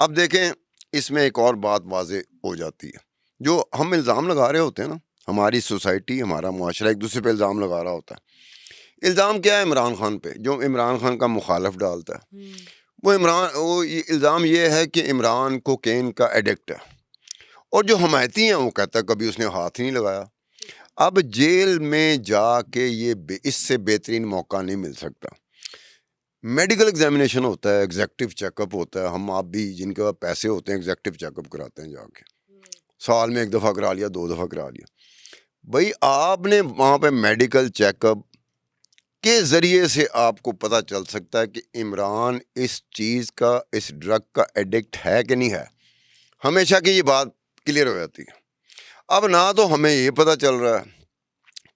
اب دیکھیں اس میں ایک اور بات واضح ہو جاتی ہے، جو ہم الزام لگا رہے ہوتے ہیں نا، ہماری سوسائٹی ہمارا معاشرہ ایک دوسرے پہ الزام لگا رہا ہوتا ہے۔ الزام کیا ہے؟ عمران خان پہ، جو عمران خان کا مخالف ڈالتا ہے وہ الزام یہ ہے کہ عمران کوکین کا ایڈکٹ ہے، اور جو حمایتی ہیں وہ کہتا ہے کبھی اس نے ہاتھ ہی نہیں لگایا۔ اب جیل میں جا کے اس سے بہترین موقع نہیں مل سکتا۔ میڈیکل ایگزامینیشن ہوتا ہے، ایگزیکٹو چیک اپ ہوتا ہے، ہم آپ بھی جن کے پاس پیسے ہوتے ہیں ایگزیکٹو چیک اپ کراتے ہیں جا کے، سال میں 1 دفعہ کرا لیا، 2 دفعہ کرا لیا۔ بھائی آپ نے وہاں پہ میڈیکل چیک اپ کے ذریعے سے آپ کو پتہ چل سکتا ہے کہ عمران اس چیز کا، اس ڈرگ کا ایڈکٹ ہے کہ نہیں ہے۔ ہمیشہ کی یہ بات کلیئر ہو جاتی ہے۔ اب نہ تو ہمیں یہ پتہ چل رہا ہے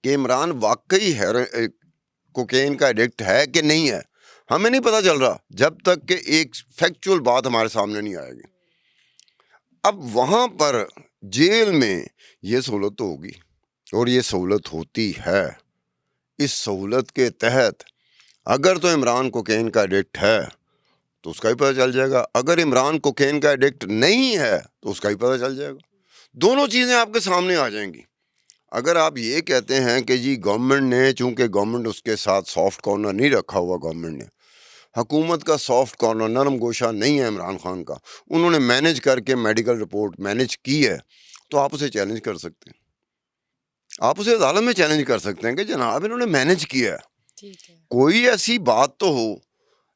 کہ عمران واقعی کوکین کا ایڈکٹ ہے کہ نہیں ہے، ہمیں نہیں پتہ چل رہا جب تک کہ ایک فیکچول بات ہمارے سامنے نہیں آئے گی۔ اب وہاں پر جیل میں یہ سہولت تو ہوگی، اور یہ سہولت ہوتی ہے۔ اس سہولت کے تحت اگر تو عمران کوکین کا ایڈکٹ ہے تو اس کا ہی پتہ چل جائے گا، اگر عمران کوکین کا ایڈکٹ نہیں ہے تو اس کا ہی پتہ چل جائے گا۔ دونوں چیزیں آپ کے سامنے آ جائیں گی۔ اگر آپ یہ کہتے ہیں کہ جی گورنمنٹ نے، چونکہ گورنمنٹ اس کے ساتھ سافٹ کارنر نہیں رکھا ہوا، گورنمنٹ نے، حکومت کا سافٹ کارنر، نرم گوشہ نہیں ہے عمران خان کا، انہوں نے مینج کر کے میڈیکل رپورٹ مینج کی ہے، تو آپ اسے چیلنج کر سکتے ہیں، آپ اسے عدالت میں چیلنج کر سکتے ہیں کہ جناب انہوں نے مینج کیا ہے۔ ٹھیک ہے، کوئی ایسی بات تو ہو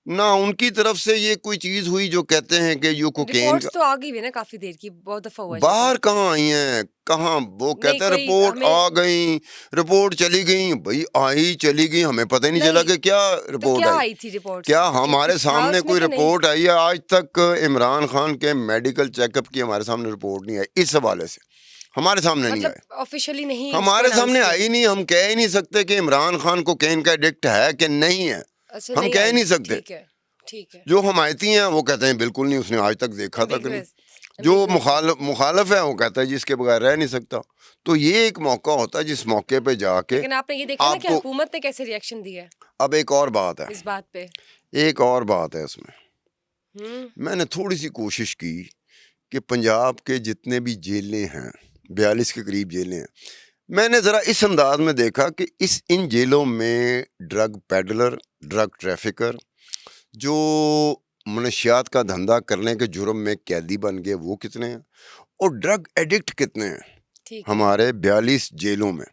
نہ ان کی طرف سے یہ کوئی چیز ہوئی جو کہتے ہیں کہ یو کوکین کا، رپورٹس تو آ گئی ہوئی نا کافی دیر کی، بہت دفعہ ہوا باہر کہاں آئی ہیں، کہاں وہ کہتے ہیں رپورٹ آ گئیں، رپورٹ چلی گئیں، بھائی آئی چلی گئی، ہمیں پتہ ہی نہیں چلا کہ کیا رپورٹ کیا آئی۔ آئی تھی رپورٹس؟ کیا ہمارے سامنے کوئی نہیں؟ رپورٹ آئی ہے؟ آج تک عمران خان کے میڈیکل چیک اپ کی ہمارے سامنے رپورٹ نہیں آئی، اس حوالے سے ہمارے سامنے نہیں مطلب آئے، آفیشلی نہیں، ہمارے سامنے آئی نہیں، ہم کہہ ہی نہیں سکتے کہ عمران خان کوکین کا ایڈکٹ ہے کہ نہیں ہے، ہم کہہ ہی نہیں سکتے۔ ٹھیک ہے، ٹھیک ہے، جو حمایتی ہیں وہ کہتے ہیں بالکل نہیں، اس نے آج تک دیکھا تک نہیں۔ جو مخالف ہے وہ کہتا ہے جی اس کے بغیر رہ نہیں سکتا۔ تو یہ ایک موقع ہوتا ہے جس موقع پہ جا کے، لیکن آپ نے یہ دیکھا نا کہ حکومت نے کیسے ریئیکشن دیا ہے اب ایک اور بات ہے اس بات پہ، ایک اور بات ہے اس میں نے تھوڑی سی کوشش کی کہ پنجاب کے جتنے بھی جیلیں ہیں، 42 کے قریب جیلیں ہیں، میں نے ذرا اس انداز میں دیکھا کہ ان جیلوں میں ڈرگ پیڈلر، ڈرگ ٹریفکر، جو منشیات کا دھندا کرنے کے جرم میں قیدی بن گئے وہ کتنے ہیں، اور ڈرگ ایڈکٹ کتنے ہیں ہمارے 42 جیلوں میں،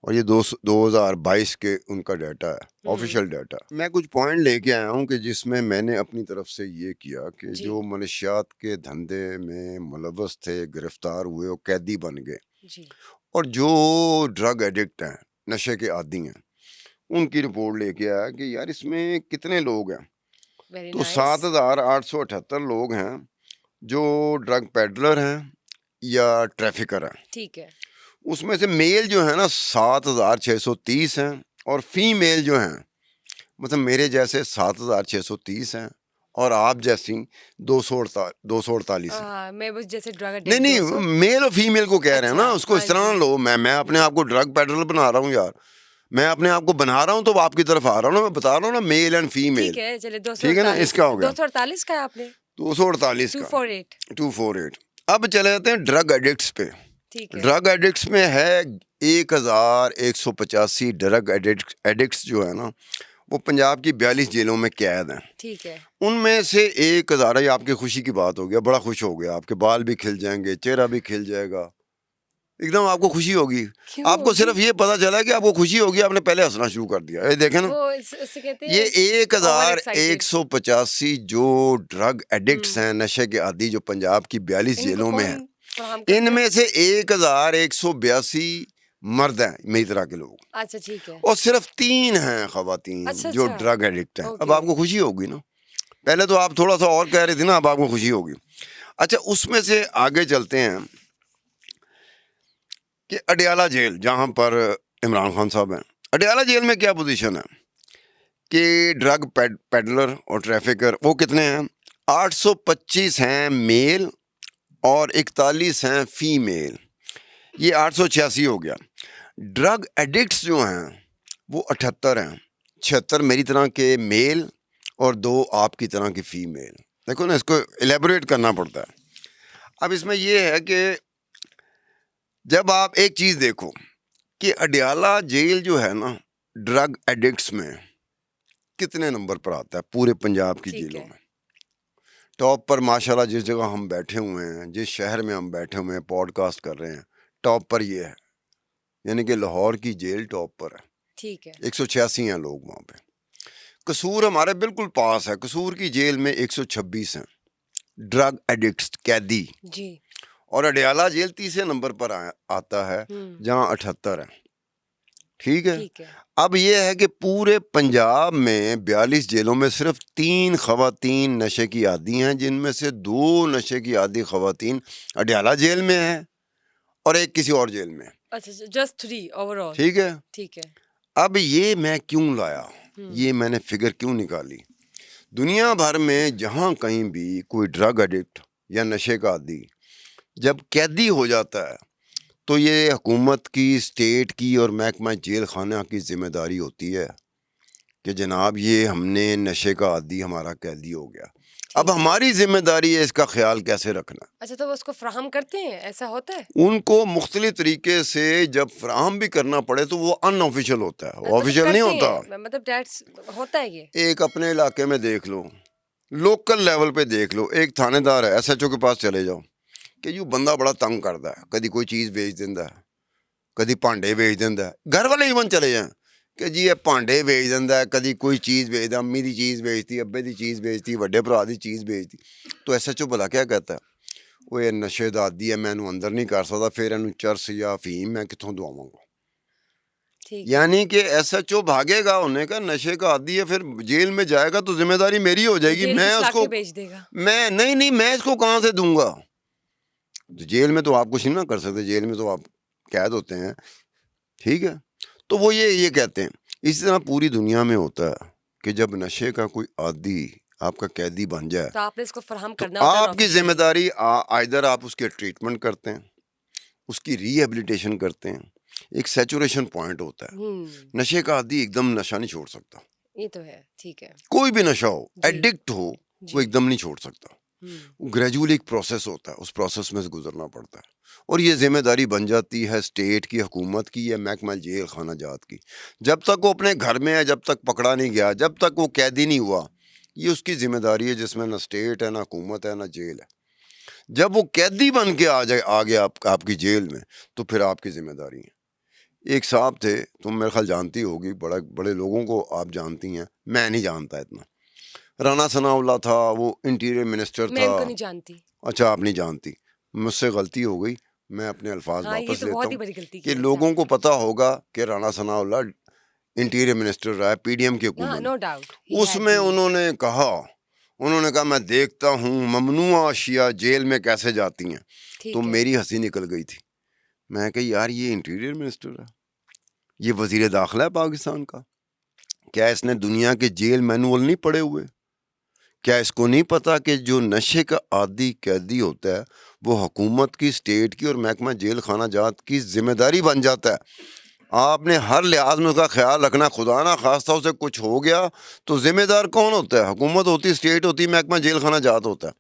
اور یہ 2022 کے ان کا ڈیٹا ہے، آفیشیل ڈیٹا۔ میں کچھ پوائنٹ لے کے آیا ہوں کہ جس میں میں نے اپنی طرف سے یہ کیا کہ جو منشیات کے دھندے میں ملوث تھے، گرفتار ہوئے، وہ قیدی بن گئے، اور جو ڈرگ ایڈکٹ ہیں، نشے کے عادی ہیں، ان کی رپورٹ لے کے آیا کہ یار اس میں کتنے لوگ ہیں، تو 7,878 لوگ ہیں جو ڈرگ پیڈلر ہیں یا ٹریفکر ہیں۔ ٹھیک ہے، اس میں سے میل جو ہے نا 7,630 ہیں، اور فیمیل جو ہیں مطلب میرے جیسے 7,630 ہیں، اور آپ جیسی 248 ہیں۔ نہیں میل اور فیمیل کو کہہ رہے ہیں نا، اس کو اس طرح نہ لو، میں اپنے آپ کو ڈرگ پیڈلر بنا رہا ہوں یار، میں اپنے آپ کو بنا رہا ہوں تو آپ کی طرف آ رہا ہوں نا، میں بتا رہا ہوں نا میل اینڈ فیمیل، ٹھیک ہے نا۔ اس کا ہو گیا 248 کا ہے، آپ نے 248 کا 248۔ اب چلے جاتے ہیں ڈرگ ایڈکٹس پہ۔ ڈرگ ایڈکٹس میں ہے 1,185 ڈرگ ایڈکٹس جو ہے نا، وہ پنجاب کی 42 جیلوں میں قید ہیں۔ ٹھیک ہے، ان میں سے 1,000، آپ کی خوشی کی بات ہو گیا، بڑا خوش ہو گیا، آپ کے بال بھی کھل جائیں گے، چہرہ بھی کھل جائے گا، ایک دم آپ کو خوشی ہوگی۔ آپ کو صرف یہ پتا چلا کہ آپ کو خوشی ہوگی، آپ نے پہلے ہنسنا شروع کر دیا۔ یہ دیکھیں نا، یہ 1,185 جو ڈرگ ایڈکٹس ہیں، نشے کے عادی، جو پنجاب کی 42 جیلوں میں ہیں، ان میں سے 1,182 مرد ہیں میری طرح کے لوگ، اچھا ٹھیک ہے، اور صرف 3 ہیں خواتین جو ڈرگ ایڈکٹ ہیں۔ اب آپ کو خوشی ہوگی نا، پہلے تو آپ تھوڑا سا اور کہہ رہے تھے نا، اب آپ کو خوشی ہوگی۔ اچھا، اس میں سے آگے چلتے ہیں کہ اڈیالہ جیل جہاں پر عمران خان صاحب ہیں، اڈیالہ جیل میں کیا پوزیشن ہے کہ ڈرگ پیڈلر اور ٹریفکر وہ کتنے ہیں؟ 825 ہیں میل اور 41 ہیں فیمیل، یہ 886 ہو گیا۔ ڈرگ ایڈکٹس جو ہیں وہ 78 ہیں، 76 میری طرح کے میل اور 2 آپ کی طرح کی فیمیل، دیکھو نا اس کو الیبوریٹ کرنا پڑتا ہے. اب اس میں یہ ہے کہ جب آپ ایک چیز دیکھو کہ اڈیالہ جیل جو ہے نا ڈرگ ایڈکٹس میں کتنے نمبر پر آتا ہے پورے پنجاب کی جیلوں میں. ٹاپ پر ماشاء اللہ جس جگہ ہم بیٹھے ہوئے ہیں, جس شہر میں ہم بیٹھے ہوئے ہیں پوڈ کاسٹ کر رہے ہیں, ٹاپ پر یہ ہے, یعنی کہ لاہور کی جیل ٹاپ پر ہے. ٹھیک ہے. 186 ہیں لوگ وہاں پہ. قصور ہمارے بالکل پاس ہے, قصور کی جیل میں 126 ہیں ڈرگ ایڈکٹس قیدی. جی. اور اڈیالہ جیل تیسرے نمبر پر آتا ہے جہاں 78 ہیں. ٹھیک ہے. اب یہ ہے کہ پورے پنجاب میں 42 جیلوں میں صرف 3 خواتین نشے کی عادی ہیں, جن میں سے 2 نشے کی عادی خواتین اڈیالہ جیل میں ہیں اور ایک کسی اور جیل میں. اچھا, جسٹ 3 اوور آل. ٹھیک ہے. ٹھیک ہے. اب یہ میں کیوں لایا, یہ میں نے فگر کیوں نکالی. دنیا بھر میں جہاں کہیں بھی کوئی ڈرگ ایڈکٹ یا نشے کا عادی جب قیدی ہو جاتا ہے تو یہ حکومت کی, اسٹیٹ کی اور محکمہ جیل خانہ کی ذمہ داری ہوتی ہے کہ جناب یہ ہم نے نشے کا عادی ہمارا قیدی ہو گیا, اب ہماری ذمہ داری ہے اس کا خیال کیسے رکھنا. اچھا, تو وہ اس کو فراہم کرتے ہیں, ایسا ہوتا ہے؟ ان کو مختلف طریقے سے جب فراہم بھی کرنا پڑے تو وہ ان آفیشیل ہوتا ہے, آفیشیل نہیں ہوتا. مطلب دیٹس ہوتا ہے یہ ایک اپنے علاقے میں دیکھ لو, لوکل لیول پہ دیکھ لو, ایک تھانے دار ہے, ایس ایچ او کے پاس چلے جاؤ کہ یوں بندہ بڑا تنگ کرتا ہے, کدی کوئی چیز بیچ دینا ہے, کدی پانڈے بیچ دینا ہے. گھر والے ایون چلے جائیں کہ جی یہ پانڈے بیچ دینا ہے, کدی کوئی چیز بیچ, امی دی چیز بیچتی, ابے دی چیز بیچتی, وڈے بھرا دی چیز بیچتی. تو ایس ایچ او بھلا کیا کہتا ہے, وہ یہ نشے دا عادی ہے, میں انہوں اندر نہیں کر سکتا, پھر انہوں چرس یا افیم میں کتوں دواواں گا. یعنی کہ ایس ایچ او بھاگے گا, انہیں کا نشے کا عادی ہے, پھر جیل میں جائے گا تو ذمہ داری میری ہو جائے گی, میں اس کو بیچ دے گا, میں نہیں میں اس کو کہاں سے دوں گا. جیل میں تو آپ کچھ نہیں نہ کر سکتے, جیل میں تو آپ قید ہوتے ہیں. ٹھیک ہے. تو وہ یہ کہتے ہیں. اسی طرح پوری دنیا میں ہوتا ہے کہ جب نشے کا کوئی عادی آپ کا قیدی بن جائے تو آپ نے اس کو فراہم کرنا تو ہوتا ہے. آپ کی ذمہ داری ادھر آپ اس کے ٹریٹمنٹ کرتے ہیں, اس کی ری ایبلیٹیشن کرتے ہیں. ایک سیچوریشن پوائنٹ ہوتا ہے. نشے کا عادی ایک دم نشہ نہیں چھوڑ سکتا. یہ تو ہے. ٹھیک ہے. کوئی بھی نشہ ہو, ایڈکٹ ہو, وہ ایک دم نہیں چھوڑ سکتا. گریجولی ایک پروسیس ہوتا ہے, اس پروسیس میں سے گزرنا پڑتا ہے. اور یہ ذمہ داری بن جاتی ہے اسٹیٹ کی, حکومت کی, یا محکمہ جیل خانہ جات کی. جب تک وہ اپنے گھر میں ہے, جب تک پکڑا نہیں گیا, جب تک وہ قیدی نہیں ہوا, یہ اس کی ذمہ داری ہے, جس میں نہ اسٹیٹ ہے, نہ حکومت ہے, نہ جیل ہے. جب وہ قیدی بن کے آ گیا آپ کی جیل میں, تو پھر آپ کی ذمہ داری ہے. ایک صاحب تھے, تم میرے خیال جانتی ہوگی, بڑے لوگوں کو آپ جانتی ہیں, میں نہیں جانتا اتنا. رانا ثناء اللہ تھا, وہ انٹیریئر منسٹر تھا. میں ان کو نہیں جانتی. اچھا, آپ نہیں جانتی, مجھ سے غلطی ہو گئی, میں اپنے الفاظ واپس لیتا ہوں کہ لوگوں کو پتا ہوگا کہ رانا ثناء اللہ انٹیریئر منسٹر رہا ہے پی ڈی ایم کی حکومت. No doubt. اس میں انہوں نے کہا میں دیکھتا ہوں ممنوع اشیاء جیل میں کیسے جاتی ہیں. تو میری ہنسی نکل گئی تھی. میں کہ یار یہ انٹیریئر منسٹر ہے, یہ وزیر داخلہ ہے پاکستان کا, کیا اس نے دنیا کے جیل مینول نہیں پڑھے ہوئے؟ کیا اس کو نہیں پتا کہ جو نشے کا عادی قیدی ہوتا ہے وہ حکومت کی, اسٹیٹ کی اور محکمہ جیل خانہ جات کی ذمہ داری بن جاتا ہے. آپ نے ہر لحاظ میں اس کا خیال رکھنا. خدا نہ خواستہ اسے کچھ ہو گیا تو ذمہ دار کون ہوتا ہے؟ حکومت ہوتی, اسٹیٹ ہوتی, محکمہ جیل خانہ جات ہوتا ہے.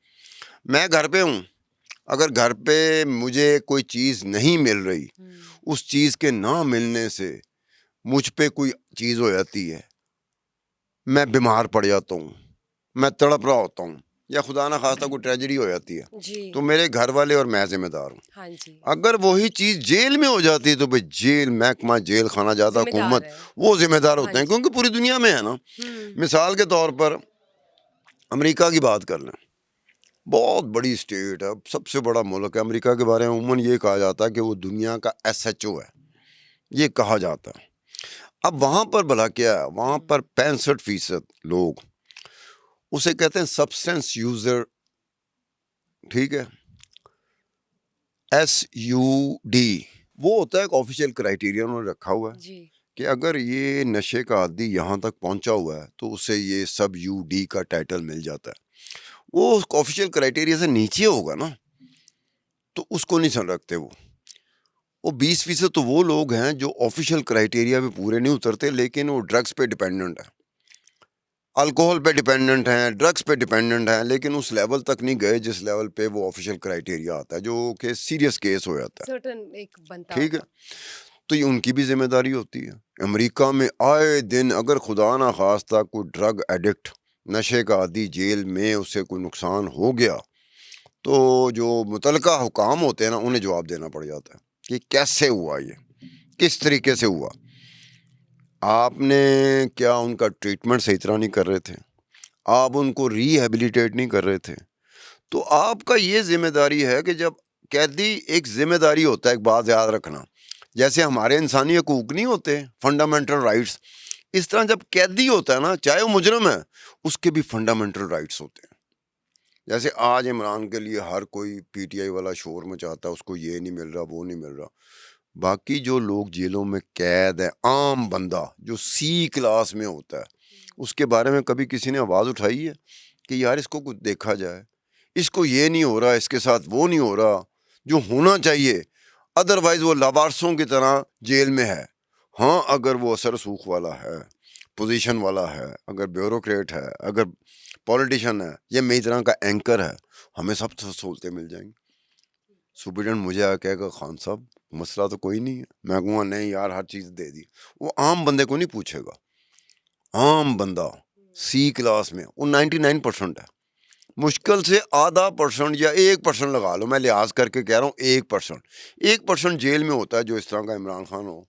میں گھر پہ ہوں, اگر گھر پہ مجھے کوئی چیز نہیں مل رہی, اس چیز کے نہ ملنے سے مجھ پہ کوئی چیز ہو جاتی ہے, میں بیمار پڑ جاتا ہوں, میں تڑپ رہا ہوتا ہوں, یا خدا نہ خواستہ کوئی ٹریجڈی ہو جاتی ہے, تو میرے گھر والے اور میں ذمہ دار ہوں. اگر وہی چیز جیل میں ہو جاتی ہے تو بھائی جیل محکمہ جیل خانہ جات حکومت وہ ذمہ دار ہوتے ہیں, کیونکہ پوری دنیا میں ہے نا. مثال کے طور پر امریکہ کی بات کر لیں, بہت بڑی اسٹیٹ ہے, سب سے بڑا ملک ہے. امریکہ کے بارے میں عموماً یہ کہا جاتا ہے کہ وہ دنیا کا ایس ایچ او ہے, یہ کہا جاتا ہے. اب وہاں پر بھلا کیا ہے, وہاں پر 65% لوگ اسے کہتے ہیں سبسٹینس یوزر. ٹھیک ہے, SUD وہ ہوتا ہے ایک آفیشیل کرائیٹیریا انہوں نے رکھا ہوا ہے کہ اگر یہ نشے کا عادی یہاں تک پہنچا ہوا ہے تو اسے یہ سب UD کا ٹائٹل مل جاتا ہے. وہ آفیشیل کرائیٹیریا سے نیچے ہوگا نا تو اس کو نہیں سن رکھتے. وہ 20% تو وہ لوگ ہیں جو آفیشیل کرائیٹیریا پہ پورے نہیں اترتے, لیکن وہ ڈرگس پہ ڈیپینڈنٹ ہے. الکوہل پہ ڈیپینڈنٹ ہیں, ڈرگس پہ ڈیپینڈنٹ ہیں, لیکن اس لیول تک نہیں گئے جس لیول پہ وہ آفیشیل کرائٹیریا آتا ہے, جو کہ سیریس کیس ہو جاتا ہے. سرٹن ایک بنتا ٹھیک ہے, ہوگا. تو یہ ان کی بھی ذمہ داری ہوتی ہے. امریکہ میں آئے دن اگر خدا نہ خواستہ کوئی ڈرگ ایڈکٹ, نشے کا عادی جیل میں اسے کوئی نقصان ہو گیا, تو جو متعلقہ حکام ہوتے ہیں نا, انہیں جواب دینا پڑ جاتا ہے کہ کیسے ہوا, یہ کس طریقے سے ہوا. آپ نے کیا ان کا ٹریٹمنٹ صحیح طرح نہیں کر رہے تھے, آپ ان کو ریہیبلیٹیٹ نہیں کر رہے تھے, تو آپ کا یہ ذمہ داری ہے کہ جب قیدی, ایک ذمہ داری ہوتا ہے, ایک بات یاد رکھنا, جیسے ہمارے انسانی حقوق نہیں ہوتے, فنڈامنٹل رائٹس, اس طرح جب قیدی ہوتا ہے نا, چاہے وہ مجرم ہے, اس کے بھی فنڈامنٹل رائٹس ہوتے ہیں. جیسے آج عمران کے لیے ہر کوئی پی ٹی آئی والا شور مچاتا ہے, اس کو یہ نہیں مل رہا, وہ نہیں مل رہا. باقی جو لوگ جیلوں میں قید ہے, عام بندہ جو سی کلاس میں ہوتا ہے, اس کے بارے میں کبھی کسی نے آواز اٹھائی ہے کہ یار اس کو کچھ دیکھا جائے, اس کو یہ نہیں ہو رہا, اس کے ساتھ وہ نہیں ہو رہا جو ہونا چاہیے, ادروائز وہ لاوارسوں کی طرح جیل میں ہے. ہاں, اگر وہ اثر رسوخ والا ہے, پوزیشن والا ہے, اگر بیوروکریٹ ہے, اگر پولیٹیشین ہے, یا میری طرح کا اینکر ہے, ہمیں سب سہولتیں مل جائیں گی. سپرڈنٹ مجھے آ کہے گا خان صاحب مسئلہ تو کوئی نہیں ہے, میں کہوں گا نہیں یار ہر چیز دے دی. وہ عام بندے کو نہیں پوچھے گا. عام بندہ سی کلاس میں وہ 99% ہے, مشکل سے آدھا % یا 1% لگا لو, میں لحاظ کر کے کہہ رہا ہوں 1% جیل میں ہوتا ہے جو اس طرح کا عمران خان ہو,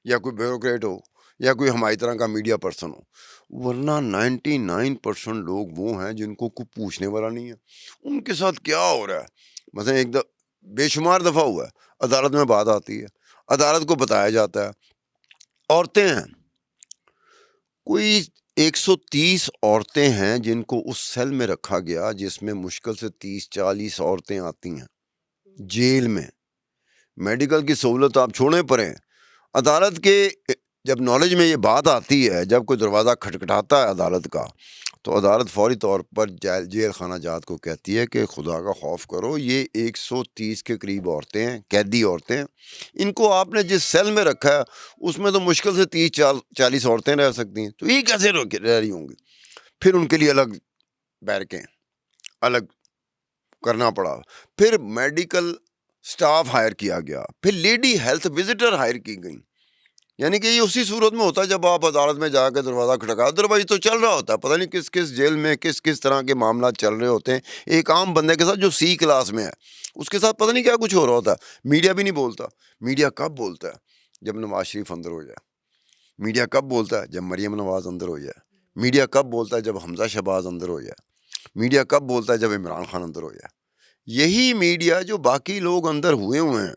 یا کوئی بیوروکریٹ ہو, یا کوئی ہماری طرح کا میڈیا پرسن ہو. ورنہ 99% لوگ وہ ہیں جن کو کوئی پوچھنے والا نہیں ہے. ان کے ساتھ کیا ہو رہا ہے, مثلا ایک بے شمار دفعہ ہوا ہے, عدالت میں بات آتی ہے, عدالت کو بتایا جاتا ہے, عورتیں ہیں, کوئی 130 عورتیں ہیں جن کو اس سیل میں رکھا گیا جس میں مشکل سے 30-40 عورتیں آتی ہیں جیل میں. میڈیکل کی سہولت آپ چھوڑیں پڑیں, عدالت کے جب نالج میں یہ بات آتی ہے, جب کوئی دروازہ کھٹکھٹاتا ہے عدالت کا, تو عدالت فوری طور پر جیل خانہ جات کو کہتی ہے کہ خدا کا خوف کرو, یہ 130 کے قریب عورتیں ہیں, قیدی عورتیں, ان کو آپ نے جس سیل میں رکھا ہے اس میں تو مشکل سے 30-40 عورتیں رہ سکتی ہیں, تو یہ کیسے رہ رہی ہوں گی. پھر ان کے لیے الگ بیرکیں الگ کرنا پڑا, پھر میڈیکل سٹاف ہائر کیا گیا, پھر لیڈی ہیلتھ وزٹر ہائر کی گئی. یعنی کہ یہ اسی صورت میں ہوتا ہے جب آپ عدالت میں جا کے دروازہ کھٹکا, ادروائز تو چل رہا ہوتا ہے, پتہ نہیں کس کس جیل میں کس کس طرح کے معاملات چل رہے ہوتے ہیں. ایک عام بندے کے ساتھ جو سی کلاس میں ہے, اس کے ساتھ پتہ نہیں کیا کچھ ہو رہا ہوتا ہے. میڈیا بھی نہیں بولتا. میڈیا کب بولتا ہے؟ جب نواز شریف اندر ہو جائے. میڈیا کب بولتا ہے؟ جب مریم نواز اندر ہو جائے. میڈیا کب بولتا ہے؟ جب حمزہ شہباز اندر ہو جائے. میڈیا کب بولتا ہے؟ جب عمران خان اندر ہو جائے. یہی میڈیا جو باقی لوگ اندر ہوئے ہیں,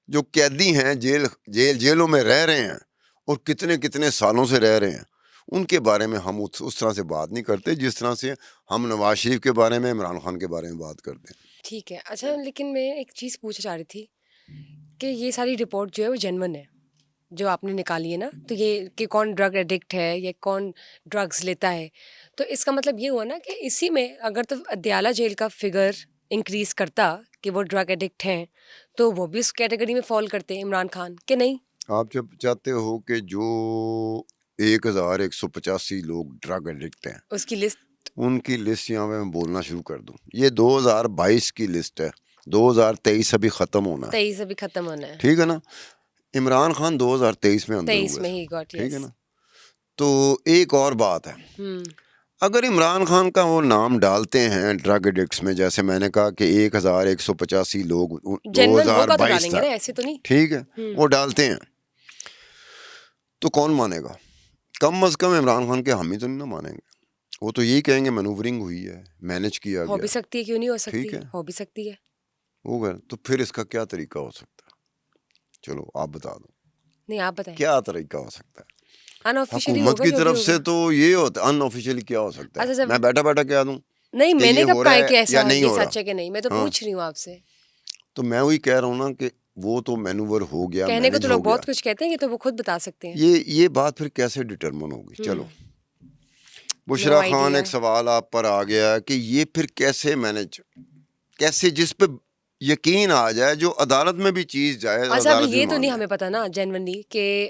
جو قیدی ہیں, جیلوں میں رہ رہے ہیں, اور کتنے کتنے سالوں سے رہ رہے ہیں, ان کے بارے میں ہم اس طرح سے بات نہیں کرتے جس طرح سے ہم نواز شریف کے بارے میں, عمران خان کے بارے میں بات کرتے ہیں. ٹھیک ہے. اچھا, لیکن میں ایک چیز پوچھنا چاہ رہی تھی کہ یہ ساری رپورٹ جو ہے وہ جینون ہے جو آپ نے نکالی ہے نا, تو یہ کہ کون ڈرگ ایڈکٹ ہے یا کون ڈرگز لیتا ہے, تو اس کا مطلب یہ ہوا نا کہ اسی میں اگر تو اڈیالہ جیل کا فگر انکریز کرتا کہ وہ ڈرگ ایڈکٹ ہیں, تو وہ بھی اس کیٹیگری میں فال کرتے ہیں عمران خان کہ نہیں؟ آپ جب چاہتے ہو کہ جو 1185 لوگ ڈرگ ایڈکٹ ہیں اس کی لسٹ, ان کی لسٹ یہاں پہ میں بولنا شروع کر دوں, یہ 2022 کی لسٹ ہے, 2023 ابھی ختم ہونا ہے, 23 ابھی ختم ہونا ہے, ٹھیک ہے نا. عمران خان 2023 میں اندر 23 ہوئے میں تھے, ہی گاٹ, ٹھیک ہے یس. نا. تو ایک اور بات ہے, اگر عمران خان کا وہ نام ڈالتے ہیں ڈرگ ایڈکٹس میں, جیسے میں نے کہا کہ 1185 لوگ جنرل ہوگا تو 2022 ڈالیں گے تھا, نا, ایسے تو نہیں. ٹھیک ہے, وہ ڈالتے ہیں, تو کون مانے گا؟ کم از کم عمران خان کے ہم ہی تو نہیں نہ مانیں گے. وہ تو یہی کہیں گے مینوورنگ ہوئی ہے, مینج کیا ہو گیا, بھی سکتی ہے, کیوں نہیں ہو سکتی, ٹھیک ہے, ہو بھی سکتی ہے. ہوگا. تو پھر اس کا کیا طریقہ ہو سکتا ہے؟ چلو آپ بتا دو, نہیں آپ بتائیں. کیا طریقہ ہو سکتا ہے؟ ان آفیشیلی حکومت ہوگا کی جو بھی طرف ہوگا. سے تو یہ ہوتا ہے, ان آفیشیلی کیا ہو سکتا ہے؟ اچھا جب میں بیٹھا بیٹھا کہہ دوں نہیں, کہ میں نے یہ کب ہو کہا رہا ہے ہے کہ ایسا یا نہیں یہ ہو رہا. سچ ہے کہ نہیں, میں تو ہاں, پوچھ رہی ہوں آپ سے. تو میں وہی کہہ رہا ہوں نا کہ وہ تو مینوور ہو گیا, کہنے کو تو مینج لوگ ہو گیا. بہت کچھ کہتے ہیں, یہ تو وہ خود بتا سکتے ہیں. یہ بات پھر کیسے ڈٹرمن ہوگی؟ چلو, نو بشرا خان آئیڈیا. ایک سوال آپ پر آ گیا کہ یہ پھر کیسے مینج, کیسے جس پہ یقین آ جائے, جو عدالت میں بھی چیز جائے اچھا اب عدالت بھی یہ تو مان نہیں لے. ہمیں پتا نا جینونلی کہ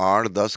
8-10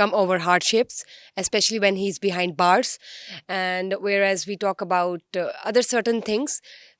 come over hardships, especially when he's behind bars. And whereas we talk about other certain things,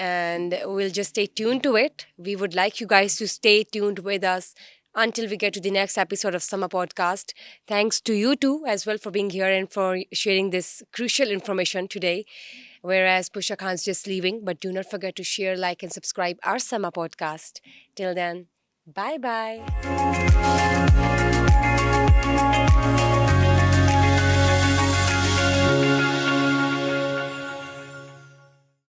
and we'll just stay tuned to it. We would like you guys to stay tuned with us until we get to the next episode of Summer Podcast. Thanks to you too as well for being here and for sharing this crucial information today. Whereas Pusha Khan's just leaving, but do not forget to share, like, and subscribe our Summer Podcast. Till then, bye bye.